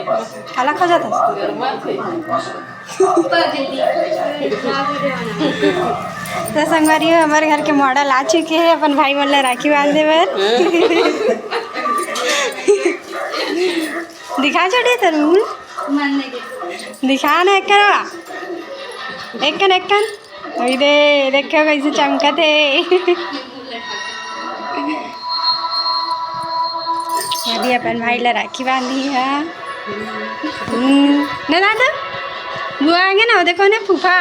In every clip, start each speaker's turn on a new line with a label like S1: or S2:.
S1: खाला खा जाता तो संगवारी हमारे घर के मॉडल आ चुके हैं अपन भाई वाला राखी बांधने पर दिखा छोटे तरुण दिखा ना एक कन वही दे देखो कैसे चमका थे अभी अपन भाई ला राखी बांधी है ना दादा वो आएंगे ना देखो ना फूफा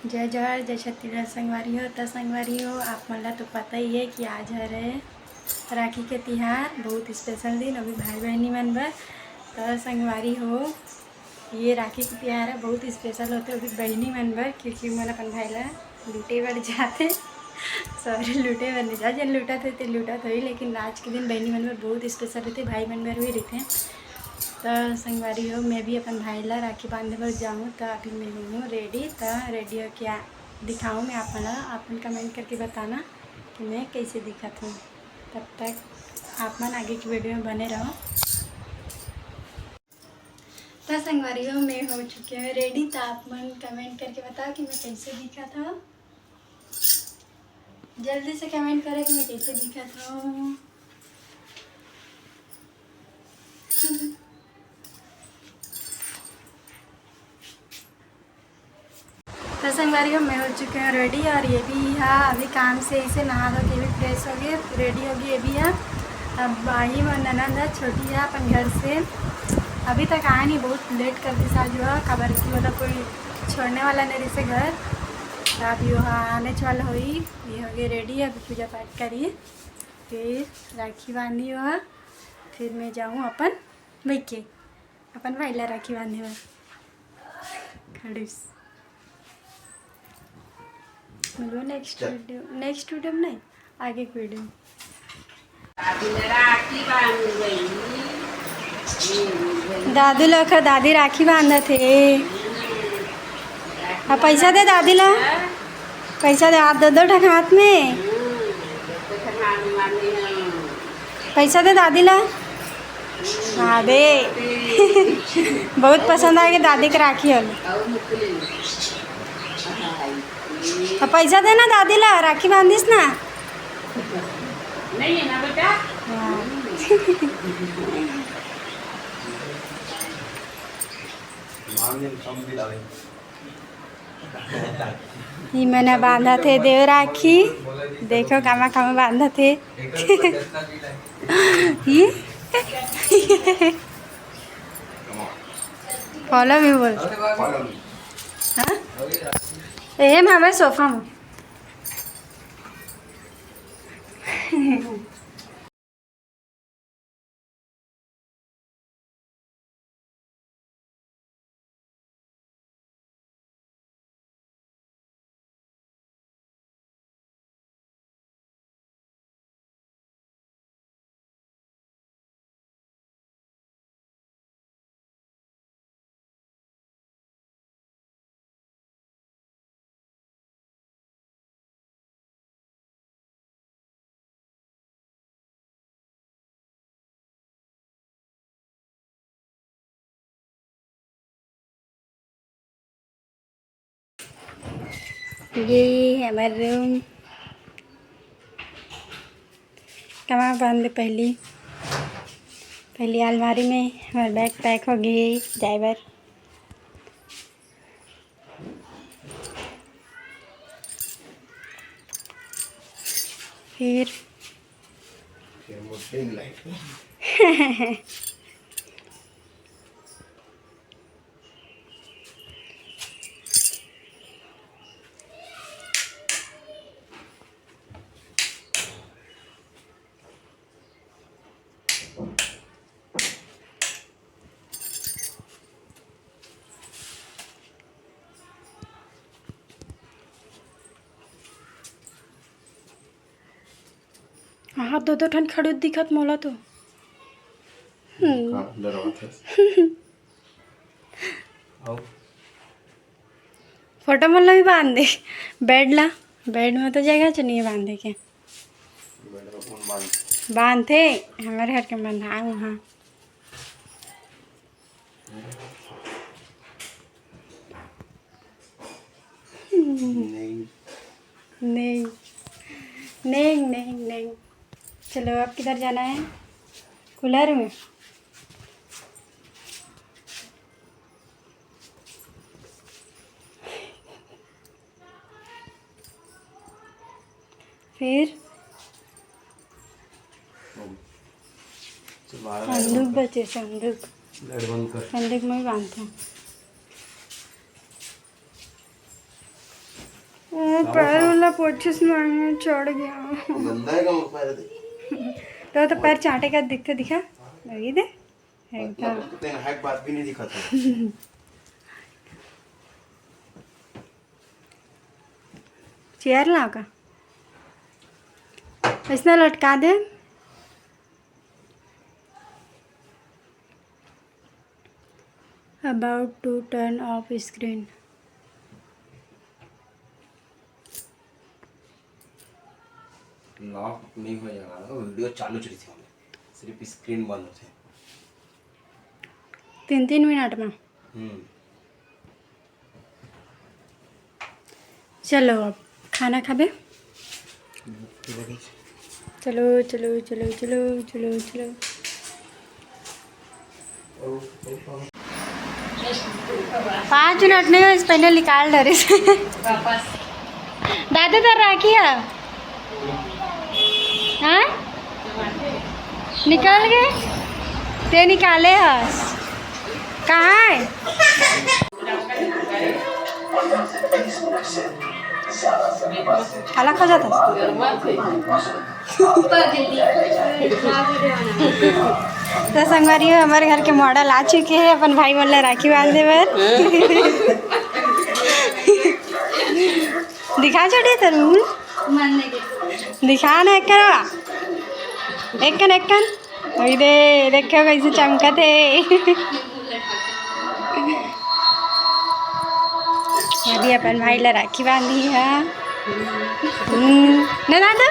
S1: जय जोहर जय छत्तीसगढ़ संगवारी हो आप मला तो पता ही है कि आज है राखी के तिहार बहुत स्पेशल दिन अभी भाई बहनी मन बर तो संगवारी हो ये राखी के तिहार है बहुत स्पेशल होते अभी बहनी मन बर क्योंकि मन अपन भाई ला लूटे बर जाते सॉरी लूटे बर नहीं जा जन लूटा थे तो लूटा तो ही लेकिन आज के दिन बहनी मन बर बहुत स्पेशल रहते भाई मन बर भी रहते तो संगवारी हो मैं भी अपन भाई ला राखी बांधने पर जाऊँ तो अभी मैं हूँ रेडी तो रेडी हो क्या दिखाऊँ मैं आप कमेंट करके बताना कि मैं कैसे दिखत हूँ तब तक आप मन आगे की वीडियो में बने रहो तो संगवारी हो मैं हो चुकी हूँ रेडी तो आप मन कमेंट करके बताओ कि मैं कैसे दिखा था जल्दी से कमेंट करें कि मैं कैसे दिखा था तो संगवारी हो मैं हो चुके हैं रेडी और ये भी है अभी काम से इसे नहा धो के भी फ्रेश हो गए रेडी होगी ये भी है अब भाई वो ननद है छोटी है अपन घर से अभी तक आया नहीं बहुत लेट कर दी साज हुआ खबर की मतलब कोई छोड़ने वाला नहीं से घर तो अभी वहाँ आने वाला हुई ये हो गई रेडी अभी पूजा पाठ करिए फिर राखी बांधी हुआ फिर मैं जाऊँ अपन भैके अपन भाई ला राखी बांधे हुआ खड़ूस मिलो नेक्स्ट वीडियो में नहीं आगे की वीडियो दादू लोग दादी राखी बांधा थे अब पैसा दे दादी ला पैसा दे हाथ दो ठक हाथ में पैसा दे दादी ला हाँ दे बहुत पसंद आ गया दादी की राखी होली अब पैसा देना दादी ला राखी बांधिस ना नहीं है ना बेटा ये मैंने बांधा थे देव राखी देखो कामा कामा बांधा थे ये फॉलो भी बोल हाँ एम हमें सोफा में ये हमारा रूम कहाँ बंद पहली अलमारी में हमारा बैग पैक हो गई ड्राइवर फिर हाँ दो ठन खड़े दिखत मोला तो फोटो मोला भी बांध दे बेड ला बेड में तो जगह चाहिए नहीं बांधे के।
S2: बेड में कौन बांध
S1: बांधे हमारे घर के बंधा वहाँ।
S2: नहीं
S1: नहीं नहीं नहीं नहीं। चलो अब किधर जाना है? कूलर में। फिर संदूक बचे, संदूक
S2: लाइट बंद कर।
S1: संदूक में ही बांधते हैं। पैर वाला पोछिस में चढ़ गया।
S2: गंदा है कम पैर दे।
S1: तो पैर चाटे का दिखते दिखा लगी दे
S2: मतलब कितने हैक बात भी नहीं दिखा था।
S1: चेयर ला का इसने लटका दे। About to turn off screen.
S2: Lock नहीं हो जाएगा, वीडियो चालू चली थी हमें, सिर्फ स्क्रीन बंद थे।
S1: 3-3 मिनट में। चलो अब खाना खाबे। चलो चलो चलो चलो चलो चलो। 5 मिनट नहीं हो इस पहले निकाल डरे से। दादा तो राखी है। हाँ निकाल गए ते निकाले हस कहाँ है? खाला खा जाता तो संगवारी हमारे घर के मॉडल आ चुके हैं अपन भाई बोल राखी बांधने पर। दिखा छोटे तरुण दिखा ना एक कन वही दे देखो कैसे चमका थे। अभी अपन भाई ला राखी बांधी है ना दादा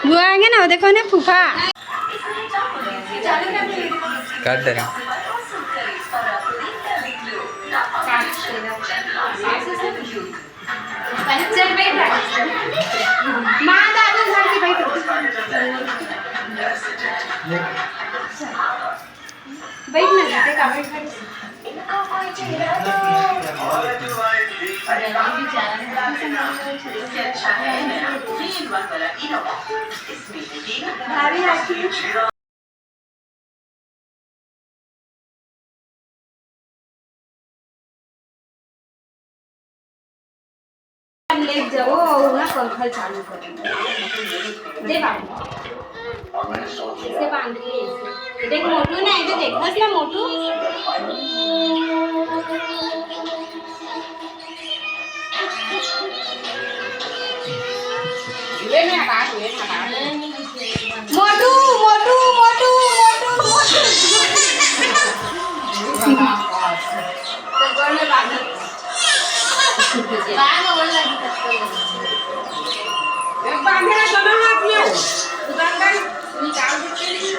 S1: बुआ आएंगे ना देखो ना फूफा
S2: काट दे रहा।
S1: माँ दादा घर की बैठो बैठ ना जाते का बैठ भाभी राखी ले जाओ और ना पंखा चालू करो दे बाबू इसे बांध के देख मोटू ना इधर देखस ना मोटू ले ना बात मोटू मोटू मोटू मोटू तो गोल बांध बांधना दोनों हाथ में दुकानदार निकाल देते हैं।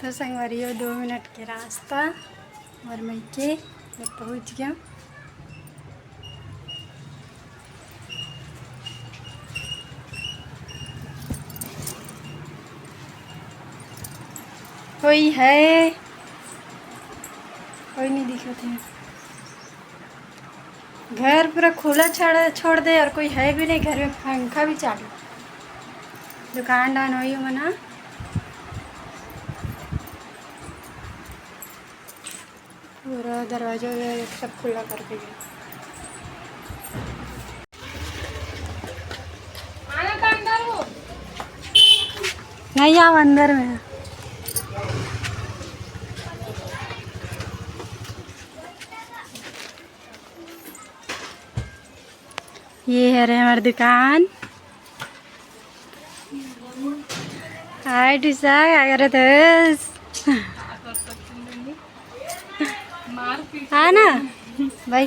S1: तो संगवारियों 2 मिनट के रास्ता और मैं के पहुँच गया। कोई है कोई नहीं दिखते हैं। घर पूरा खुला छोड़ दे और कोई है भी नहीं घर में पंखा भी चालू दुकान डान हुई मना पूरा दरवाजा सब खुला करके गया। नहीं आओ अंदर में ये है हमारी दुकान। हाय टिसा क्या करत हस? हाँ ना भाई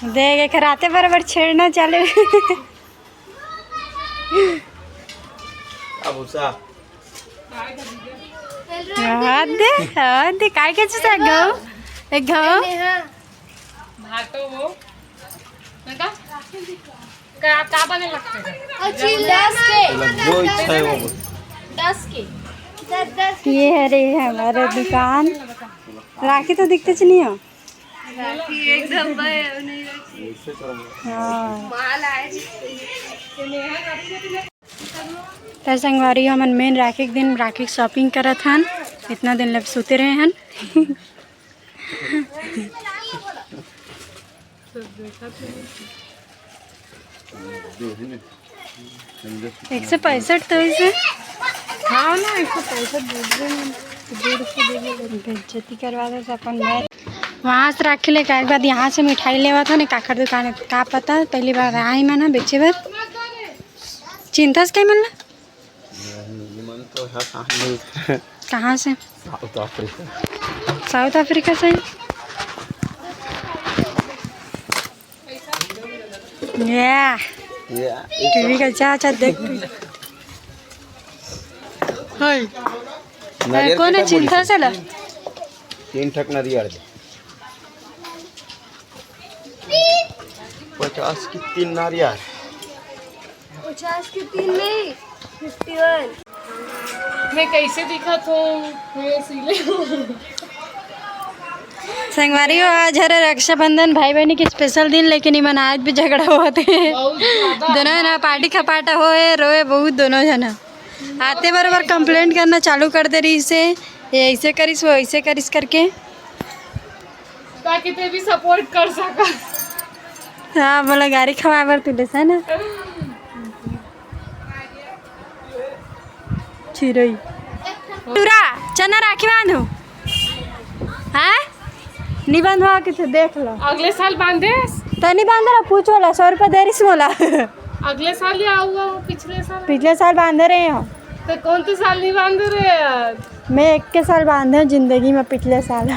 S1: देख कराते बराबर छेड़ना चालू।
S2: अब उसा
S1: हाँ दे काय कैसे एक घाव
S3: भातो वो नका का बने लगते हैं
S4: 10 के
S2: जो इच्छा है वो बोल।
S4: 10 के 10
S1: ये है रे हमारा दुकान। राखी तो दिखते च नहीं हो।
S4: एकदम
S2: ऐसे करो।
S1: हाँ
S4: माल आए
S1: तो संगवारी हमन मेन राखी के दिन राखी के शॉपिंग करत हन। इतना दिन लग सोते रहे हन। 165 तो इसे हाँ ना 165 बेइज्जती करवा दो अपन मैं वहाँ से राखी लेकर एक बाद यहाँ से मिठाई लेवा था ना काकर दुकान का पता पहली बार आई मैं ना बेचे बार चिंता से कहीं मिलना
S2: मन तो है
S1: कहाँ से
S2: साउथ अफ्रीका।
S1: साउथ अफ्रीका से या टीवी का चाचा देख कौन है चिंता से ला
S2: 3 ठक नारियल दे 50 की 3 नारियल
S4: 50 के 3 नहीं 51
S3: मैं कैसे दिखा तो मैं सीले
S1: संगवारी हो आज है रक्षाबंधन भाई बहनी के स्पेशल दिन लेकिन इमन आज भी झगड़ा हुआ थे
S3: बहुत ज्यादा
S1: दोनों जना पार्टी खपाटा होए रोए बहुत दोनों जना आते बराबर कंप्लेंट करना चालू कर दे रही इसे ये ऐसे करिस वो ऐसे करिस करके
S3: ताकि ते भी सपोर्ट कर सका।
S1: हाँ बोला गाड़ी खवा बर तुले से ना चिरई पूरा चना राखी बांधू हाँ नहीं बांधवा के देख लो
S3: अगले साल बांधे
S1: तो नहीं बांध रहा पूछ बोला 100 रुपये दे रही बोला
S3: अगले साल या हुआ पिछले साल
S1: पिछले साल बांधे रहे हो
S3: तो कौन से साल नहीं बांध रहे यार
S1: मैं 21 साल बांधे हूँ जिंदगी में पिछले साल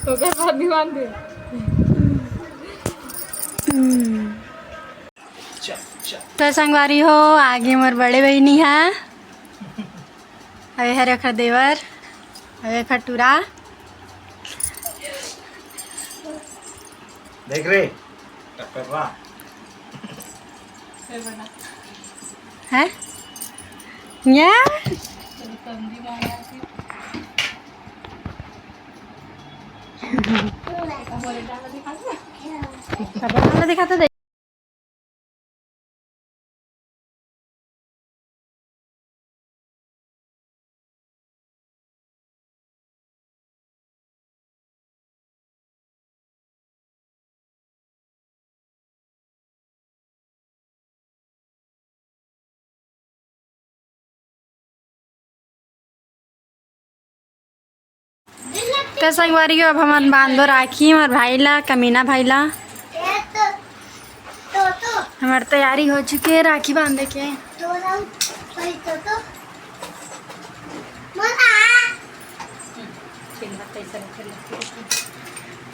S3: तो क्या साल नहीं बांधे
S1: तो संगवारी हो आगे मोर बड़े बहनी है अरे हरे खर देवर अरे खटूरा
S2: देख रे टक्कर रहा
S1: है या दिखाते दे तो संगवारी हो अब हम बांधो राखी और भाई ला कमीना भाई ला हमारी तैयारी हो चुकी है राखी बांधे के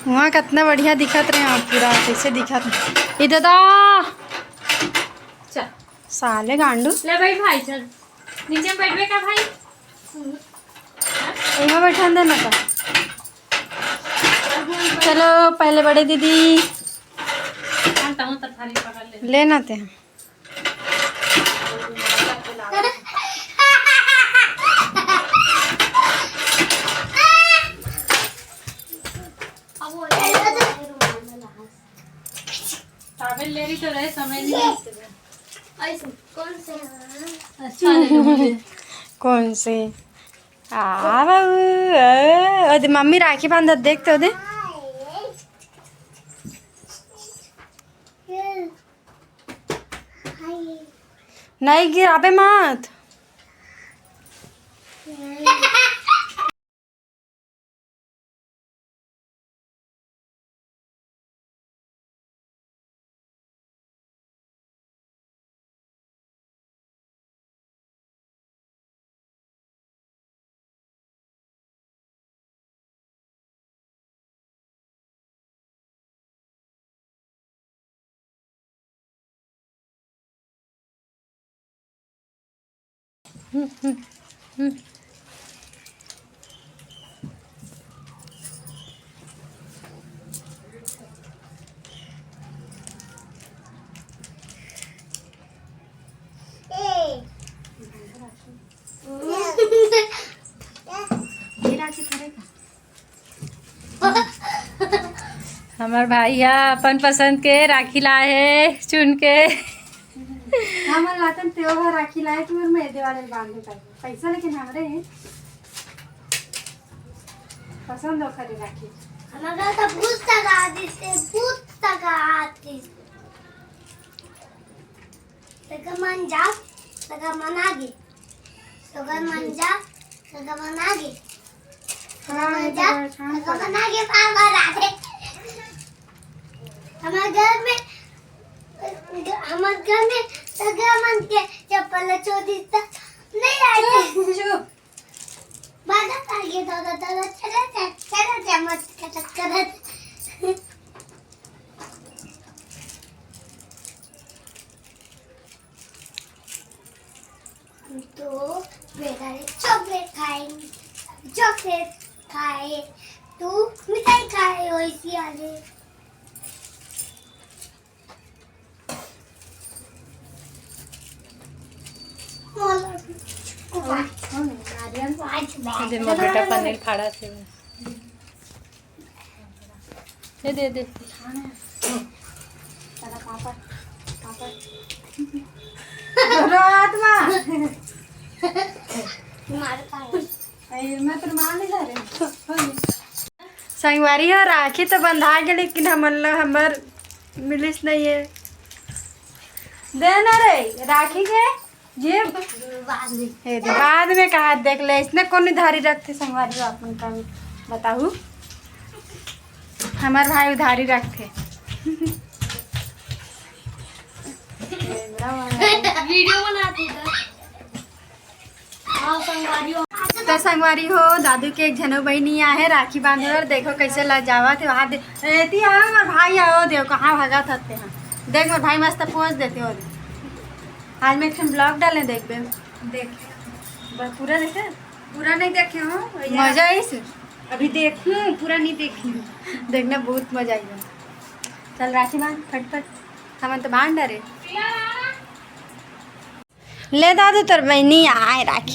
S1: वहाँ कितना बढ़िया दिखत रहे हैं पूरा कैसे दिखत इधर
S3: चल
S1: साले गांडू
S3: ले भाई भाई चल नीचे बैठवे का भाई
S1: यहाँ बैठा देना था चलो पहले बड़े दीदी लेना थे
S3: ले रही तो रहे समय नहीं
S1: कौन से बाबू मम्मी राखी बांधा देखते हो दे नहीं गिराबे मत ये राखी करेगा हमार भैया अपन पसंद के राखी लाए है चुन के हमारे लातन त्योहार राखी लाए तो मैं दिवाली बांधे का पैसा लेकिन हमारे पसंद हो खरी राखी
S4: हमारा तो पुस्तक आती सगळं मन जा सगळं मनागे सगळं मन जा सगळं मनागे सगळं मनागे पापा राधे हमारे घर में सगळं मन के चप्पल चोरी नहीं आते बाजार आगे दादा चला मत करत तो बेटा चॉकलेट खाए तू मिठाई खाए वैसी आले
S1: बेटा पनीर फाड़ा से दे संगवारी हो राखी तो बंधा गए लेकिन हमर मिलिस नहीं है देना रे राखी के ये बाद में कहा देख ले इसने कौन उधारी रखते संगवारी हो अपन का बताऊ हमार भाई उधारी रखते
S4: वीडियो बनाती
S1: तो संगवारी हो दादू के एक झनो बहनी है राखी बांधे और देखो कैसे लजावा थे वहाँ रहती है हमारे भाई आओ देखो कहाँ भगा थे हैं देख मेरे भाई मस्त पहुँच देते हो आज मैं एक ब्लॉग डाले देख पूरा देखे पूरा नहीं देखे हो मजा आई से अभी देखूँ पूरा नहीं देखी देखना बहुत मजा आई चल राखी बांध फटफट हम तो बांध डरे ले दादू तोर बहनी आए राखी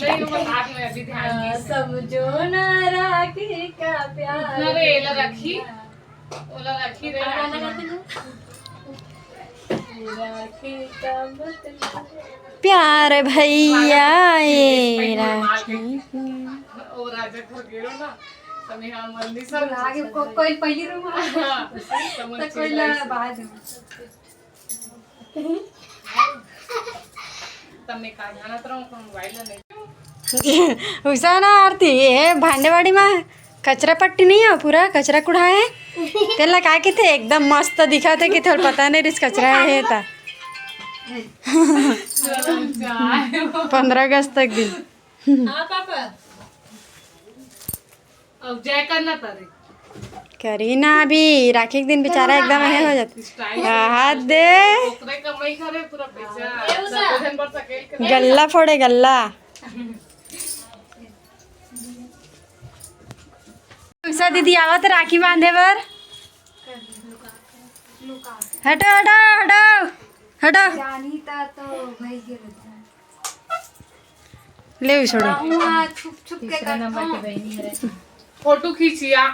S1: समझो ना राखी का प्यार
S3: रखी
S1: प्यार भैया ये राखी
S3: ओ राजा घर गेलो ना तमे हम मंदी सब
S1: आगे कोई पहली रूम तो कोई ला बाद
S3: तमे का जाना तरह मोबाइल नहीं
S1: उसा ना आरती ये भांडेवाड़ी में कचरा पट्टी नहीं है पूरा कचरा कुड़ा है तेला काय के थे एकदम मस्त दिखा थे कि थोड़ा पता नहीं रिस कचरा है था 15 अगस्त तक दिन
S3: हाँ पापा अब जय करना तारे
S1: करी ना अभी राखी के दिन बेचारा एकदम है हो जाता हाथ दे
S3: ओकरे कमाई करे पूरा पैसा भोजन पर सके
S1: गल्ला फोड़े गल्ला उषा दीदी आवत राखी बांधे बर हटो हटो हटो हटो ले छोड़ो
S3: फोटो खींचिया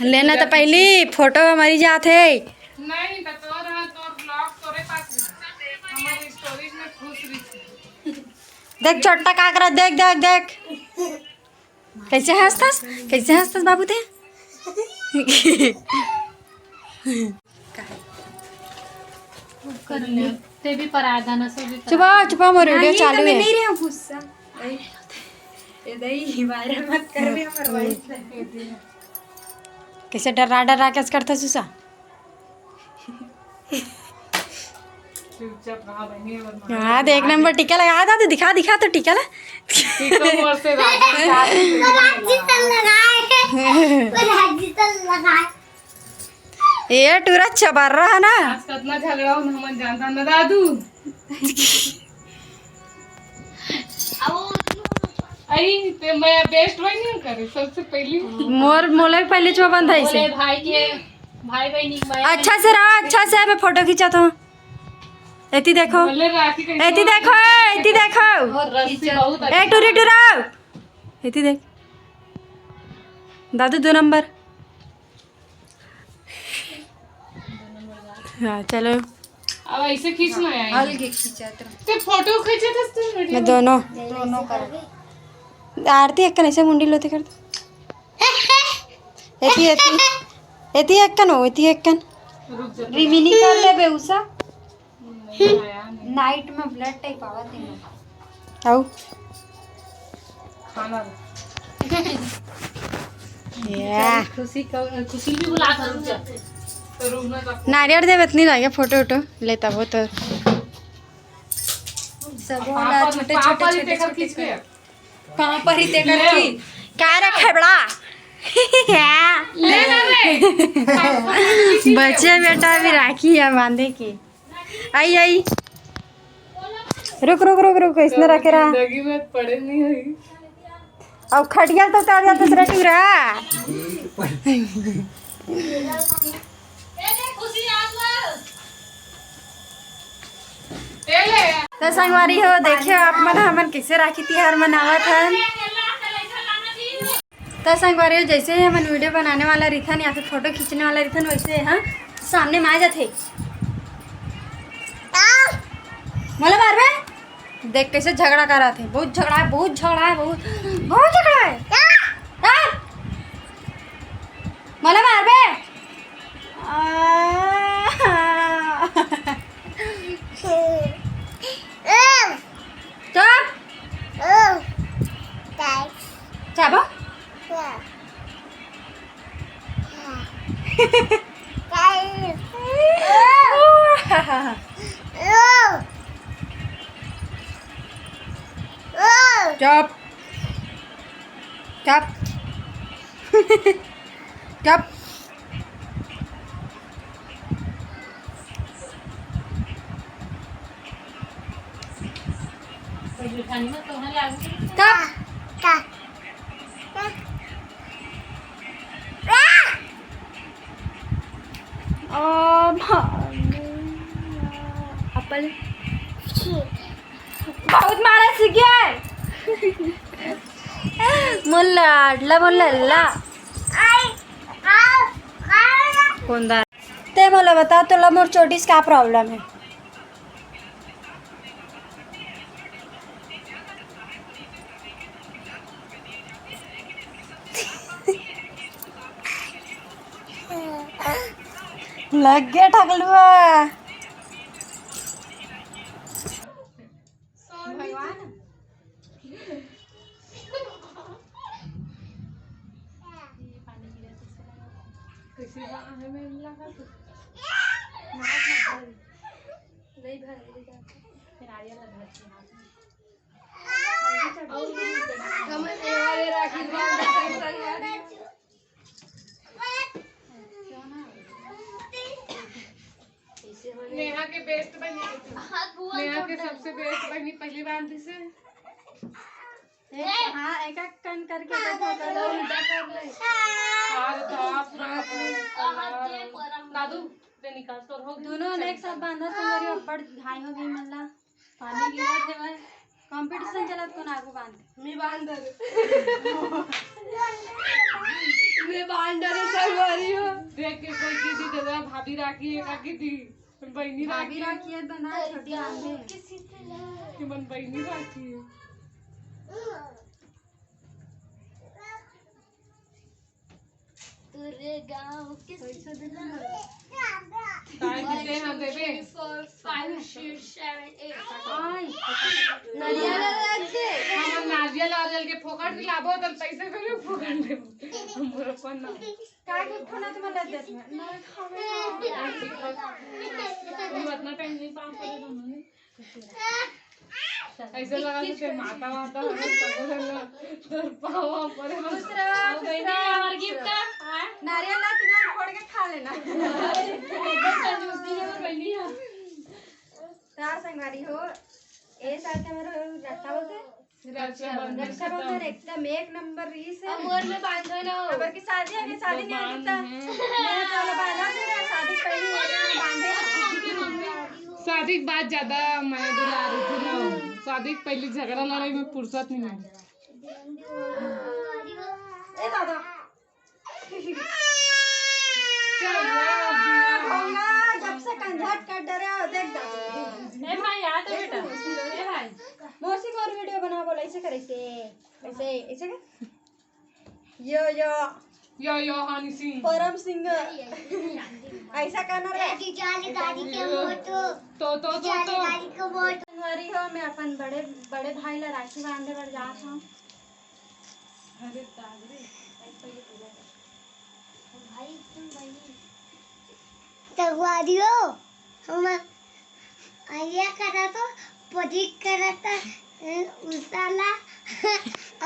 S1: लेना तो पहली फोटो हमारी जात है
S3: नहीं तो रहा तो ब्लॉग तोरे पास हमारी स्टोरीज में खुश रही
S1: देख छोटा काकरा देख देख देख कैसे हंसतस बाबू ते
S3: ते भी पराधा न सब
S1: चुपा चुपा मोर वीडियो चालू है नहीं रे गुस्सा ए दई वायरल मत कर रे हमर वॉइस कैसे डरा के करता सुसा
S3: चुपचाप रहा बहनी और
S1: हाँ देख नंबर टीका लगा था तो दिखा तो टीका ला
S3: टीका से
S1: ये टूरा चबर रहा ना
S3: आज कितना झगड़ा हो हम जानता न दादू आई ते मैं बेस्ट वही नहीं करे सबसे पहली
S1: मोर मोले पहले छो बंद है इसे
S5: भाई बहनी
S1: अच्छा से रहो, अच्छा से मैं फोटो खींचा तो एती देखो,
S3: बोले राखी कैसे
S1: एती देखो, एती देखो,
S3: रस्सी बहुत
S1: ए टूरी टूराओ, एती देख दादू 2 नंबर। हाँ चलो
S3: अब ऐसे खींचना है
S5: हल्के खींचा
S3: ते फोटो खींचे थे
S1: मैं दोनों
S5: दोनों कर
S1: आरती एक ऐसे मुंडी लोते कर एती एती एती एक नो एती एक
S3: रुक जा
S5: रिमिनी कर ले बेउसा
S3: नहीं आया
S5: नाइट में ब्लड टाइप आवा थे
S1: आओ
S3: खाना
S1: या
S5: खुशी भी बुला था रुक जा
S3: तो रुकना का
S1: नारियल देव इतनी लागे फोटो वोटो लेता वो तो
S5: सब वाला छोटे
S3: पापा
S5: छोटे
S3: जी देखकर खींच के
S5: कहां पर ही तेकर की
S1: क्या रखे बड़ा
S3: ले ना रे
S1: बच्चे बेटा भी राखी है बांधे की। आई आई रुक रुक रुक रुक इसने रखे रहा
S3: जिंदगी में पड़े नहीं हुई
S1: अब खटिया तो उतार जाता दूसरा टूरा
S3: ए ले
S1: तो संगवारी हो देखियो आप मन हमन कैसे राखी त्योहार मनावत हन। तो संगवारी हो जैसे ही हमन वीडियो बनाने वाला रिथन या फिर फोटो खींचने वाला रिथन वैसे हाँ सामने में आ जाते मोला बार में देख कैसे झगड़ा कर रहा थे। बहुत झगड़ा है, बहुत झगड़ा है, बहुत बहुत झगड़ा है। मोला बार में चुप चाबो चुप चुप चुप चुप अपल बहुत मारा सीख गया है मुल्ला अडला मुल्ला अल्ला कोंदा ते मला बता तुला मोर चोटीस क्या प्रॉब्लम है। लग गया ठगलुआ
S3: किसी का है में लगा तो
S1: नहीं भर फिर आया लगा
S3: हमारे राखी नेहा के बेस्ट बनी नेहा के सबसे बेस्ट बनी पहली बार से
S1: हाँ एक एक कन करके देखो तो उल्टा कर ले
S3: दादू ते निकाल तो हो
S1: दोनों ने एक साथ बांधा संगरी अब्बड़ घाई हो गई मल्ला पानी गिरा थे भाई कंपटीशन चलत कोन आगू बांध
S3: मी बांध मैं बांध रे संगवारी हो देख के कोई की दी दादा भाभी राखी एक की दी बहनी
S1: भाभी
S3: राखी
S1: राखी है बना छोटी बांधे
S3: कि मन बहनी राखी है
S4: तुरे गांव के
S1: पैसा देना
S3: काय कितने हां देबे
S4: 4 5 6 7 8
S1: आई
S4: नरिया रख दे
S3: हम नारियल के फोकट लाबो त पैसे करे फोकट दे हमर अपन ना
S1: का के खाना तुम्हारा देत में ना खावे
S3: तुम इतना टाइम नहीं पास करे तुमने ऐसे लगा कि माता माता तर पावा पर
S1: दूसरा हमार गिफ्ट नारियल ना किनारे फोड़ के खा लेना
S3: कंजूसी है बहनी
S1: तार संगवारी हो ए साथ मेरे रखा बोलते रक्षाबंधन एकदम एक नंबर रीस है।
S3: मोर में बांधो ना
S1: अगर की शादी है कि शादी नहीं है तो मैं तो वाला बांधा दे शादी पहले बांधे।
S3: शादी के बाद ज्यादा मैं दुला रही थी ना, शादी के पहले झगड़ा लड़ाई में फुर्सत नहीं है।
S1: ए दादा जब से कंझट कर डरे हो देख दादा।
S5: ए भाई आ तो बेटा, ए भाई
S1: मौसी को और वीडियो बना बोला ऐसे करे से ऐसे ऐसे कर यो
S3: हनी सिंह
S1: परम सिंह ऐसा करना रे।
S4: गाड़ी के मोटो
S3: तो
S4: गाड़ी को मोटो
S1: संगवारी हो मैं अपन बड़े बड़े भाई ला राखी बांधे बर जात हूं।
S3: अरे दादरे
S4: तगवादियो हम आइया करा तो पदिक करा था उसाला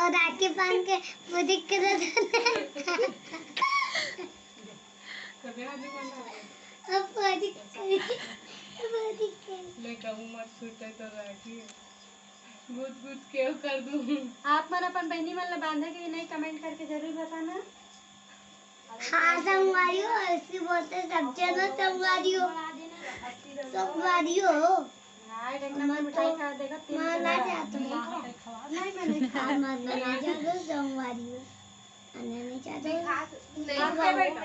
S4: और राखी बांध के पदिक करा था अब पदिक
S3: लेकर मत छूटे तो राखी गुद केव कर दूं।
S1: आप मन अपन बहनी मन ला बांधे कि नहीं कमेंट करके जरूर बताना।
S4: हाँ संगवारियो ऐसी बोलते सब जनो संगवारियो संगवारियो
S1: हां एक नंबर मिठाई खा देगा
S4: माना जाता है
S1: नहीं मैं नहीं खा
S4: माना जाता संगवारियो माना नहीं चाहता
S1: आपके बेटा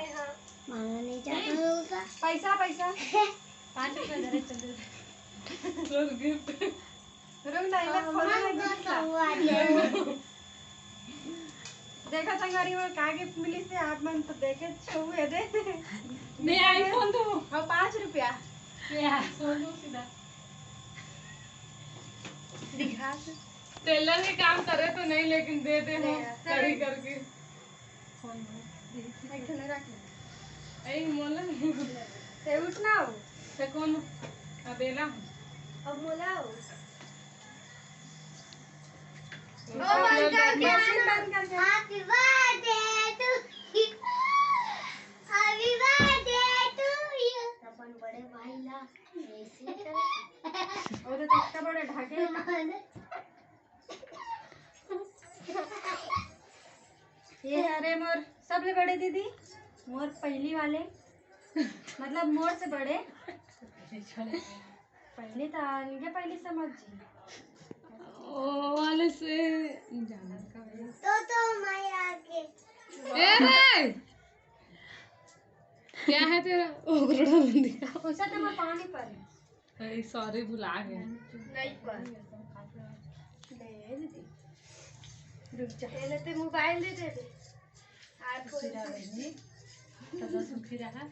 S4: माना नहीं चाहता उसका
S1: पैसा पैसा 5 रुपए दे चल
S3: और गिफ्ट
S1: रुक नहीं मैं खोलने लगी
S4: संगवारियो
S1: देखा संगवारी में का गिफ्ट मिली से आप मन तो देखे छुए दे
S3: मैं आईफोन दो
S1: और 5 रुपया
S3: सोनू सीधा
S1: दिखा
S3: टेलर के काम करे तो नहीं, लेकिन दे दे हो कड़ी करके
S1: एक ठने रख ले
S3: ऐ मोला
S1: ते उठना हो
S3: से कौन अदेला
S1: अब मोला हो
S3: ओ बंद कर के
S1: मशीन बंद कर दे।
S4: Happy birthday to you happy birthday to you अपन बड़े भाई ला ऐसे कर
S1: और तो तख्ता बड़ा ढाके ये अरे मोर सबले बड़े दीदी मोर पहली वाले मतलब मोर से बड़े पहली तो अलगे पहली समझ जी
S3: ओ वाले से जाना का
S4: तो मैं आके
S3: ए रे क्या है तेरा ओगरोड़ा बंदी का
S1: उसे तो मैं पानी पर
S3: अरे सॉरी भुला गए
S1: नहीं पर दे दीदी रुक जा ले ते मोबाइल दे दे
S3: सुखी रहा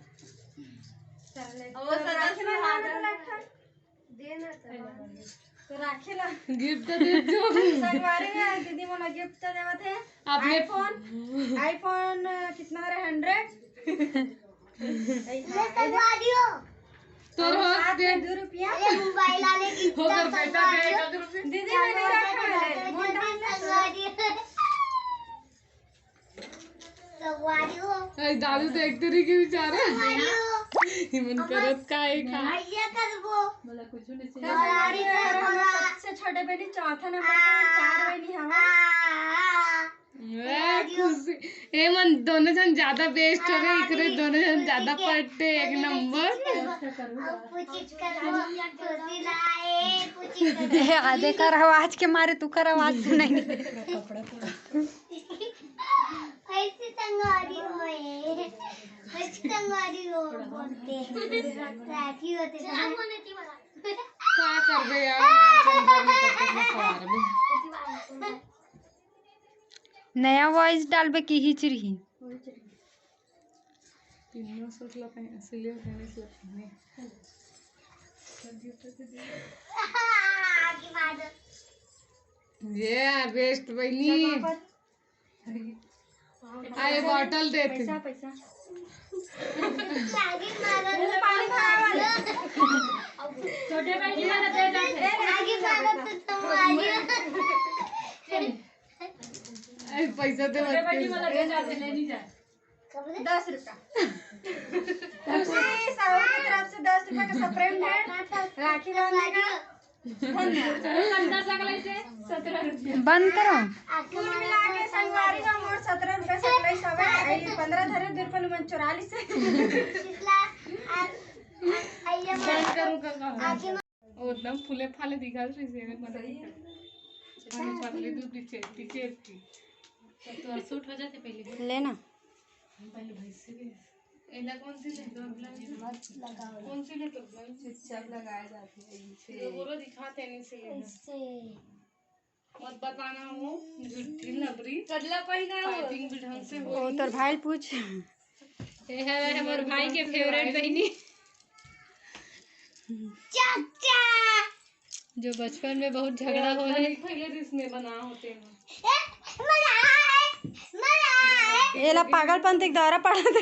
S1: तो राखेला
S3: गिफ्ट दे दो
S1: संगवारी में दीदी मोला गिफ्ट तो देवत है
S3: आपने
S1: आईफोन कितना रे 100
S4: संगवारियो
S3: तो हो दे
S1: 2 रुपया
S4: ये मोबाइल वाले की
S3: होकर पैसा दे 1 रुपए
S1: दीदी मैंने रखा है मोटा
S4: संगवारियो
S3: ऐ दादू देखते रही के बेचारा
S4: संगवारियो
S3: हिमन करत का है का
S4: आइया करबो
S3: बोला कुछ नहीं
S4: संगवारी
S1: सबसे छोटे बहनी चौथा नंबर पे 4 बहनी हवा
S3: मैं खुशी ए मन दोनों जन ज्यादा बेस्ट हो गए इकरे दोनों जन ज्यादा पढ़ते एक नंबर
S4: पूछित करबो खुशी लाए पूछित कर
S5: आधे कर आवाज के मारे तू कर आवाज सुनाई
S4: ऐसे संगवारी होए ऐसे संगवारी हो बोलते राखी होते
S3: क्या कर बे यार चंदर में करते सवार में
S5: नया वॉइस डालबे की हिच रही
S3: तीनों सोचला पे असलियत है इसलिए
S4: आगे बाद
S3: ये बेस्ट बनी आए बॉटल देते
S1: पैसा पैसा
S4: आगे मारत
S1: पानी भरा
S5: छोटे बहनी वाला दे दे
S4: आगे मारत तो संगवारी
S3: ऐ पैसा दे
S5: बहनी वाला दे जाते ले नहीं जाए
S1: 10 रुपया खुशी साहू की तरफ से 10 रुपया का सप्रेम है राखी बांधने का बंद करो।
S4: कुल
S1: मिला के संगवारी का मोड़ 17 रुपए 27 हवे। आई 15 धरे 2 रुपए मन 44
S3: वो एकदम फूले फाले दिखा रही है मतलब पतली दूध पीछे पीछे थी तो सूट हो जाते पहले
S1: लेना।
S3: पहले भैंसी के एला कौन सी ले तो कौन सी ले तो सब लगाया जाती है इनसे वो दिखाते हैं इनसे मत बताना हो झूठी नबरी कटला पहिना फाइटिंग भी ढंग से हो
S1: ओ तोर भाई पूछ।
S5: ये है हमर भाई के फेवरेट बहनी
S4: चाचा
S5: जो बचपन में बहुत झगड़ा हो रहे
S3: पहले इसमें बना होते हैं
S1: ये ला पागलपन तक दौरा पड़ा दे।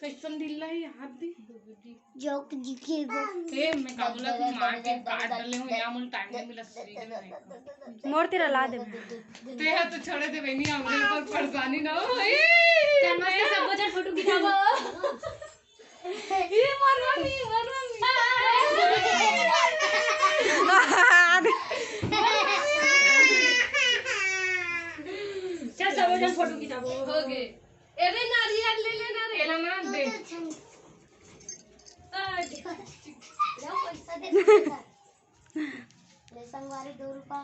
S3: कैसन दिल है हाथ दी
S4: जोक दिखेगा
S3: ए मैं काबुला को मार के काट डाले हूं या मुझे टाइम नहीं मिला सीजन में
S1: मोर तेरा ला दे।
S3: ते है तो छोड़े दे बहनी हमरे पर परेशानी ना हो ए
S5: कैनवास पे सब बच्चा फोटो खिंचाबो
S3: ये मरवानी
S5: चल सब बच्चा फोटो खिंचाबो
S3: हो गए एरे नारियल ले लेना रे एला ना दे
S4: पैसा दे संगवारी 2 रुपया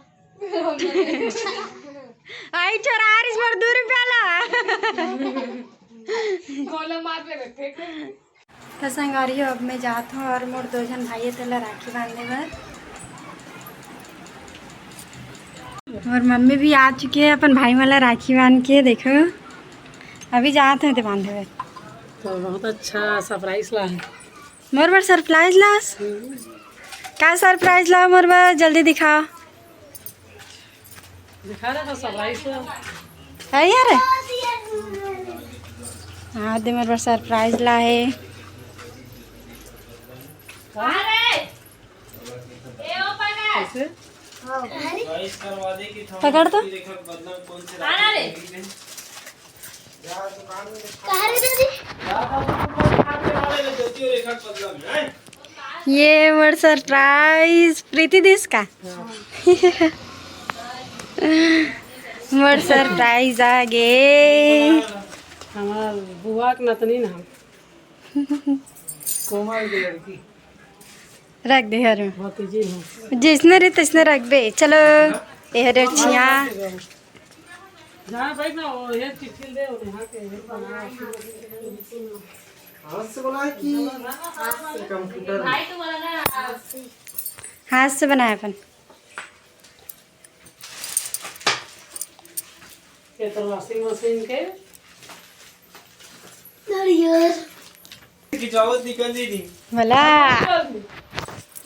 S1: आई चोरार इस पर 2 रुपया ला।
S3: गोला मार ले बैठे
S1: तो संगवारी अब मैं जात हूँ और मोर 2 जन भाई तेला राखी बांधने बर। और मम्मी भी आ चुके हैं अपन भाई वाला राखी बांध के। देखो अभी जाते हैं तो बांधे बर।
S6: तो बहुत अच्छा सरप्राइज ला है।
S1: मोर बर सरप्राइज लास क्या सरप्राइज ला मोर बर जल्दी दिखाओ।
S6: दिखा रहा था सरप्राइज
S1: है यार। हाँ दे मोर बर सरप्राइज ला है।
S6: कैसे
S1: पकड़ तो। ये मोर सरप्राइज प्रीति दिस का मोर सरप्राइज आ गे।
S6: हमार बुआ के नतनी ना कोमल की लड़की
S1: रख दे हर में
S6: भतीजी हो
S1: जिसने रे तिसने रख बे। चलो ये रे छिया
S6: जहाँ बैठ ना वो ये चिट्ठी दे और यहाँ के ये बना
S2: हाथ से बना है कि कंप्यूटर
S5: भाई तो बोला ना
S1: हाथ से बनाया अपन।
S6: ये तो वॉशिंग मशीन के
S2: खिंचाओ निकल दी थी
S1: भला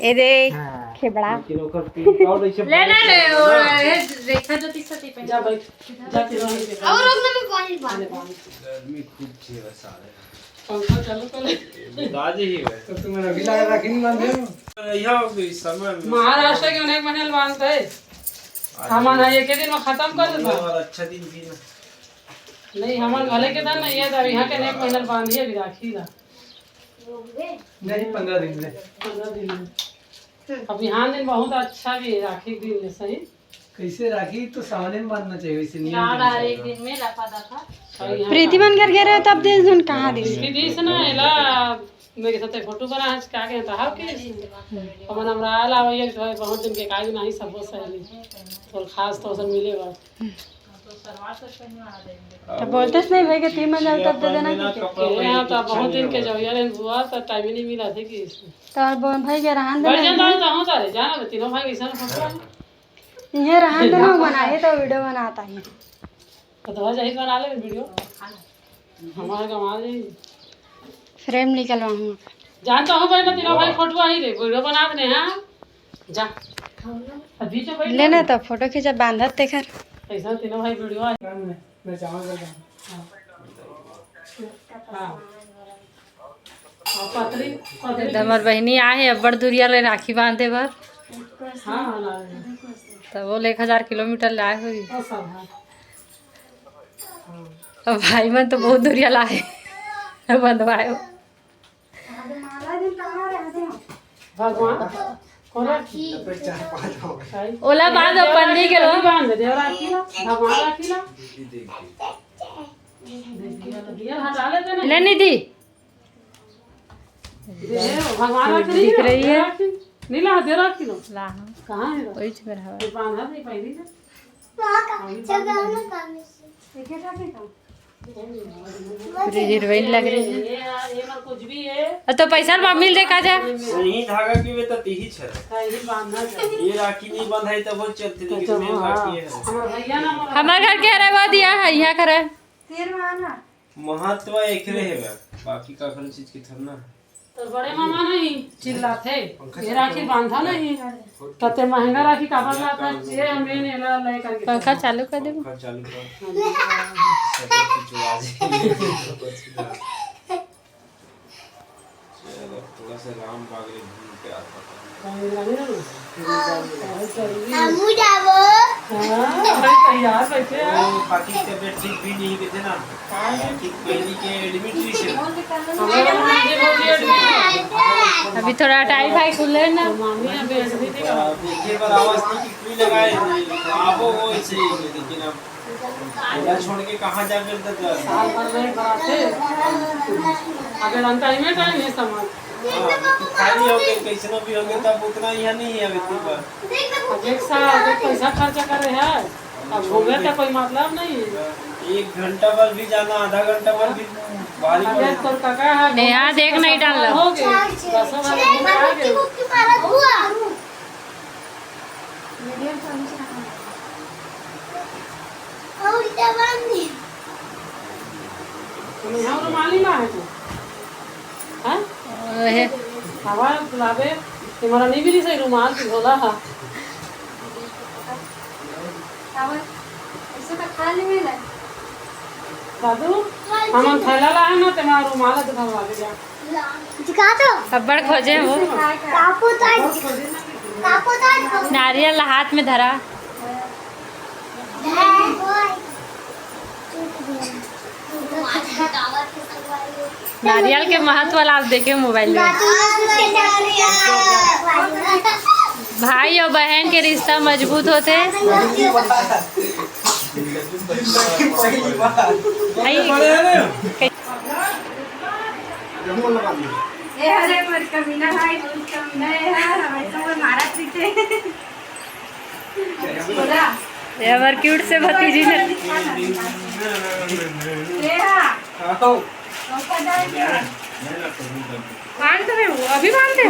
S1: ये देख खेबड़ा
S2: किलो कर प्रिंट आउट ऐसे
S5: लेना ले और ये रेखा जो 30 पे
S6: जा बैठ जा तीनों के
S4: और रोकने में पानी पानी
S2: गर्मी खूब छे सारे
S6: पंखा चालू कर ले
S2: दाज ही है
S7: तो तुम्हें अभी लगा राखी नहीं बांधे हो?
S2: यहाँ भी समय में
S6: महाराष्ट्र के अनेक महीने बांधते है हमारा एक दिन में खत्म कर देता
S2: और अच्छा दिन भी ना
S6: नहीं हमारे भले के दिन नहीं है तो यहाँ के अनेक महीने बांधिए अभी राखी ला
S7: नहीं 15 दिन में
S6: 15 दिन में। अब यहाँ दिन बहुत अच्छा भी है राखी के दिन में सही
S7: कैसे राखी तो सामने में बांधना चाहिए वैसे नियम
S5: याद
S7: के
S5: आ
S7: अनुसार।
S5: एक दिन में रखा था
S6: और यहाँ
S1: प्रीति बन कर गए रहे तब दे दुन कहाँ दी
S6: इसकी दिस ना एला मेरे साथ फोटो बना है क्या कहता है कि हमन हमरा आला होइए तो बहुत दिन के काज नहीं सब सही तो खास तो सब मिलेगा
S1: तो बोलते नहीं भाई कि 3 महीना तब दे देना कि
S6: यहाँ तो बहुत दिन के जब यार हुआ तो टाइम ही नहीं मिला थे कि
S1: तो और बोल भाई के रहन
S6: बढ़
S1: देना
S6: जाता हूँ सारे जाना मैं तीनों भाई कैसा फोटो
S1: ये रहन देना बनाए तो वीडियो बनाता है
S6: तो जाहिर बना ले वीडियो हमारे कमाल जी
S1: फ्रेम निकलवाऊंगा।
S6: जानता हूँ भाई मैं तीनों भाई फोटो ही रे वीडियो बना देने हाँ जा अभी जो भाई
S1: लेना तो फोटो खींचा बांधत ते कर
S6: ऐसा तीनों भाई वीडियो आ
S7: मैं चावल करता
S6: हाँ और पतली पतली
S5: हमार बहनी आए अब्बड़ दूरिया ले राखी बांधे बर
S6: हाँ हाँ ला रहे
S5: तो वो 1000 किलोमीटर लाए हुई
S6: हैं सब हाँ
S5: अब भाई मन तो बहुत दूरिया लाए बंधवाए
S6: भगवान कौन राखी
S5: ओला बांध और पन्नी के लो
S6: बांध दे राखी ना भगवान राखी ना दिया हटा लेते ना
S5: ले निधि
S6: भगवान राखी
S5: दिख रही है।
S6: नीला दे राखी लो
S5: ला
S6: कहाँ है
S5: ओइ छबर हवा
S6: ये बांधा नहीं पहली से
S5: पूरी हीरोइन लग रही है।
S6: ये ना कुछ भी है
S5: तो पैसा में मिल दे का जा
S8: सही धागा की वे तो तीही छे
S6: कहीं बांधना चाहिए
S8: ये राखी नहीं बंधाई तब वो चलती लेकिन मेन राखी है
S6: हमारा भैया ना
S5: हमारे घर के रहे वो दिया है यहाँ करे
S8: महत्व एकरे है बाकी का हर चीज की थरना
S6: तो बड़े मामा नहीं चिल्लाते ये राखी बांधा नहीं कते महंगा राखी का बन रहा था ये हमें ने ले करके
S5: पंखा चालू कर दे
S8: खर्च चालू चलो थोड़ा सा राम बागरे घूम के आता
S4: हमू जाबो
S6: यार बैठे
S8: बाकी तबियत ठीक भी नहीं कहते ना कि पहली के एडमिट हुई से
S5: अभी थोड़ा टाइम भाई खुले ना
S6: मामी अभी ऐसे थी
S8: देखिए बार आवाज नहीं कि कोई लगाए आपो वो ऐसे लेकिन अब पूरा छोड़ के कहां जा कर देता
S6: साल भर नहीं कराते अगर टाइम है समाज
S8: खाली हो गए कैसे भी हो गए तब उतना यहाँ नहीं है अभी तक
S6: अब एक साल पैसा खर्चा कर रहे हैं अब घूमे का कोई मतलब नहीं है
S8: 1 घंटा पर भी जाना आधा घंटा पर भी भारी
S6: अबे तो काका है
S5: नेहा देख नहीं डाल रहा
S6: हो गए 10 बार घूम आ गए
S4: मुक्की मारा हुआ और जवानी
S6: तुम यहाँ रुमाली ना है तू हैं
S5: है
S6: हवा लावे तुम्हारा नहीं भी सही रुमाल की होला है
S1: ऐसे तो खा ले मिला
S6: दादू हम थैला लाए ना तुम्हारा रुमाल तो भरवा दे जा
S4: दिखा दो
S5: खबर खोजे वो
S4: कापो ताज
S5: नारियल हाथ में धरा नारियल के महत्व वाला आप देखे मोबाइल में भाई और बहन के रिश्ता मजबूत होते हैं
S1: ए अरे मर कमीना भाई बहुत कमीना है यार हमेशा वो मारा पीछे बोला
S5: ये हमारे क्यूट से भतीजी ने
S1: ए हां
S8: आओ
S5: बांध दे वो अभी बांध दे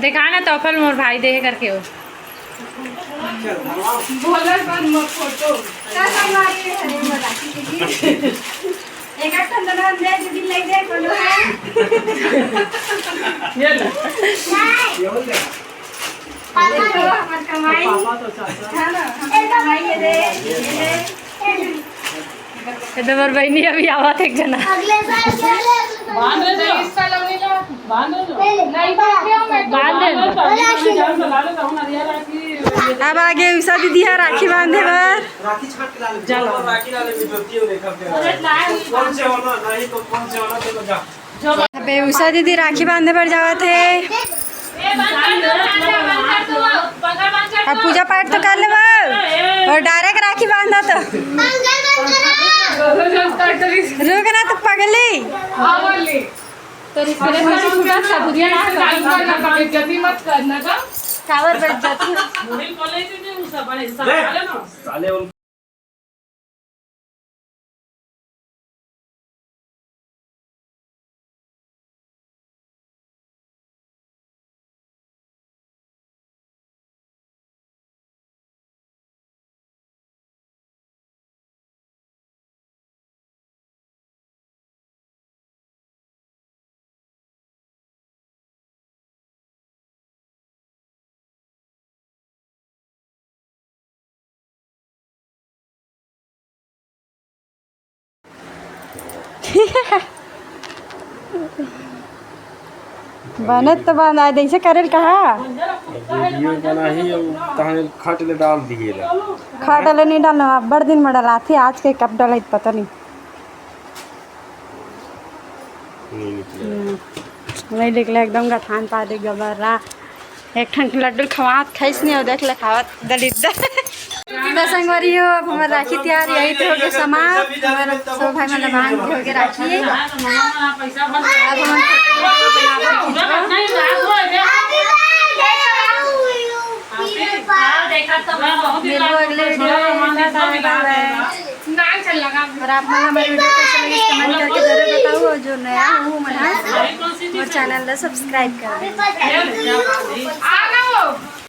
S5: दिखा ना तोफल मोर भाई देखे करके हो
S1: बोला पर मत फोटो का हमारी है बोला एक ठंडा दे दीदी ले दे बोलो है
S6: ये ले
S1: पापा तो हमार कमाई
S6: पापा तो चाचा
S1: है ना हम कमाई ये दे
S5: तो मोर बहनी अभी आवत एक जना
S4: अगले साल चले
S6: बांध दे दो बांध दे दो
S1: नहीं बांधियो मैं
S5: बांध दे
S6: ला लेता हूं नारियल राखी
S1: अब आगे उषा दीदी है राखी बांधे बर
S8: राखी छाट के ला ले चलो राखी ला ले जोती हो देखा कौन से वाला नहीं तो कौन से वाला तो जा
S1: अबे उषा दीदी राखी बांधे पर जावत है अब पूजा पाठ तो कर ले और डायरेक्ट राखी बांधा तो रुक ना तो पगली
S5: तो रिश्ते में पूरा सबूरिया ना
S6: मत करना का
S1: कावर बैठ जाती है
S6: मुड़ी बोले थे उस बड़े साले ना
S8: साले
S1: बनत तो बना ऐसे करे कहा
S8: वीडियो बना ही तहने खट ले डाल दिए ला
S1: खा डाले नहीं डालना बड़ दिन में डाला थी आज के कब डाला पता नहीं
S8: नहीं निकले
S1: वही देख ले एकदम गठान पा दे गबरा एक ठन लड्डू खवात खाइस नहीं और देख ले खावत दलित तो संगवारी हो अब हमारे राखी तैयार यही तो होके समाप्त हमारा सब भाई मतलब बांध के होके राखी अब हम मिलो अगले वीडियो में और आप मतलब हमारे वीडियो कैसे लगी कमेंट करके जरूर बताओ और जो नया हूँ मैं और चैनल सब्सक्राइब कर दें।